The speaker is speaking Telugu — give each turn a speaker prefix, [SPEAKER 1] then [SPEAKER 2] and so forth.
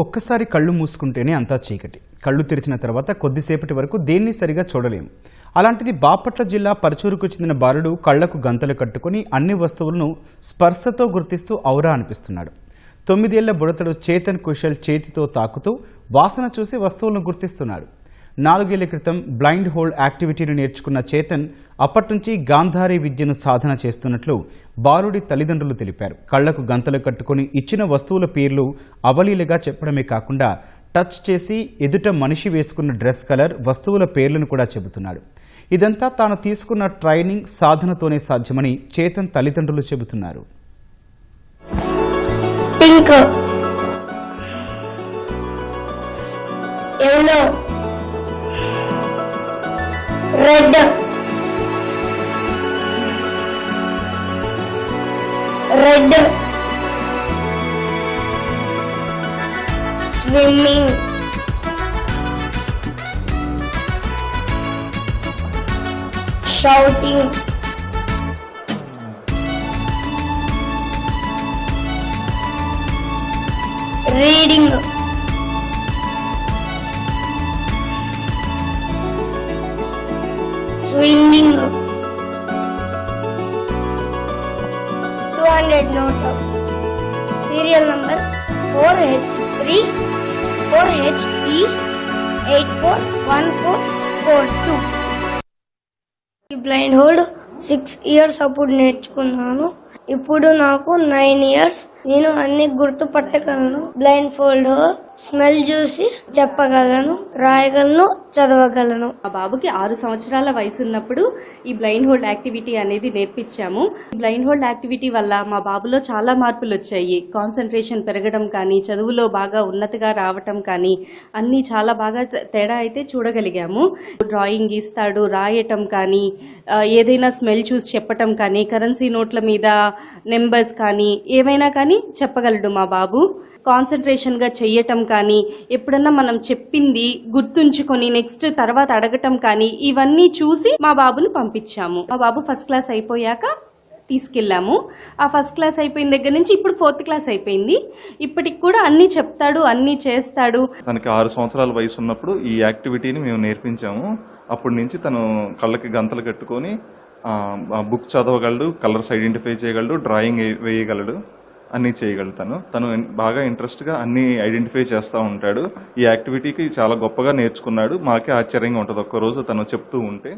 [SPEAKER 1] ఒక్కసారి కళ్ళు మూసుకుంటేనే అంతా చీకటి. కళ్ళు తెరిచిన తర్వాత కొద్దిసేపటి వరకు దేన్ని సరిగా చూడలేము. అలాంటిది బాపట్ల జిల్లా పరచూరుకు చెందిన బాలుడు కళ్లకు గంతలు కట్టుకుని అన్ని వస్తువులను స్పర్శతో గుర్తిస్తూ ఔరా అనిపిస్తున్నాడు. 9 ఏళ్ల బుడతడు చేతన్ కుశల్ చేతితో తాకుతూ వాసన చూసి వస్తువులను గుర్తిస్తున్నాడు. 4 ఏళ్ల క్రితం బ్లైండ్ హోల్డ్ యాక్టివిటీని నేర్చుకున్న చేతన్ అప్పటి నుంచి గాంధారీ విద్యను సాధన చేస్తున్నట్లు బాలుడి తల్లిదండ్రులు తెలిపారు. కళ్లకు గంతలు కట్టుకుని ఇచ్చిన వస్తువుల పేర్లు అవలీలగా చెప్పడమే కాకుండా టచ్ చేసి ఎదుట మనిషి వేసుకున్న డ్రెస్ కలర్, వస్తువుల పేర్లను కూడా చెబుతున్నాడు. ఇదంతా తాను తీసుకున్న ట్రైనింగ్ సాధనతోనే సాధ్యమని చేతన్ తల్లిదండ్రులు చెబుతున్నారు.
[SPEAKER 2] Pink, yellow, red, swimming, shouting, reading, swimming, 200 note, serial number 4H3 4HE 841442. ఈ బ్లైండ్ హోల్డ్ 6 years అప్పుడు నేర్చుకున్నాను. ఇప్పుడు నాకు 9 years. నేను అన్ని గుర్తుపట్టగలను. బ్లైండ్ ఫోల్డ్ స్మెల్ చూసి చెప్పగలను, రాయగలను, చదవగలను.
[SPEAKER 3] మా బాబుకి 6 సంవత్సరాల వయసు ఉన్నప్పుడు ఈ బ్లైండ్ హోల్డ్ యాక్టివిటీ అనేది నేర్పించాము. బ్లైండ్ హోల్డ్ యాక్టివిటీ వల్ల మా బాబులో చాలా మార్పులు వచ్చాయి. కాన్సన్ట్రేషన్ పెరగడం కానీ, చదువులో బాగా ఉన్నతిగా రావటం కానీ అన్నీ చాలా బాగా తేడా అయితే చూడగలిగాము. డ్రాయింగ్ గీస్తాడు, రాయటం కానీ, ఏదైనా స్మెల్ చూసి చెప్పటం కానీ, కరెన్సీ నోట్ల మీద నెంబర్స్ కానీ ఏమైనా కానీ చెప్పగలడు మా బాబు. కాన్సన్ట్రేషన్గా చెయ్యటం కానీ, ఎప్పుడన్నా మనం చెప్పింది గుర్తుంచుకొని నెక్స్ట్ తర్వాత అడగటం కానీ ఇవన్నీ చూసి మా బాబుని పంపించాము. మా బాబు ఫస్ట్ క్లాస్ అయిపోయాక తీసుకెళ్ళాము. ఆ ఫస్ట్ క్లాస్ అయిపోయిన దగ్గర నుంచి ఇప్పుడు 4th క్లాస్ అయిపోయింది. ఇప్పటికి కూడా అన్నీ చెప్తాడు, అన్నీ చేస్తాడు.
[SPEAKER 4] తనకి 6 సంవత్సరాల వయసు ఉన్నప్పుడు ఈ యాక్టివిటీని మేము నేర్పించాము. అప్పటి నుంచి తను కళ్ళకి గంతలు కట్టుకొని బుక్ చదవగలడు, కలర్స్ ఐడెంటిఫై చేయగలడు, డ్రాయింగ్ వేయగలడు, అన్నీ చేయగలుగుతాను. తను బాగా ఇంట్రెస్ట్గా అన్నీ ఐడెంటిఫై చేస్తూ ఉంటాడు. ఈ యాక్టివిటీకి చాలా గొప్పగా నేర్చుకున్నాడు. మాకే ఆశ్చర్యంగా ఉంటుంది ఒక్కరోజు తను చెప్తూ ఉంటే.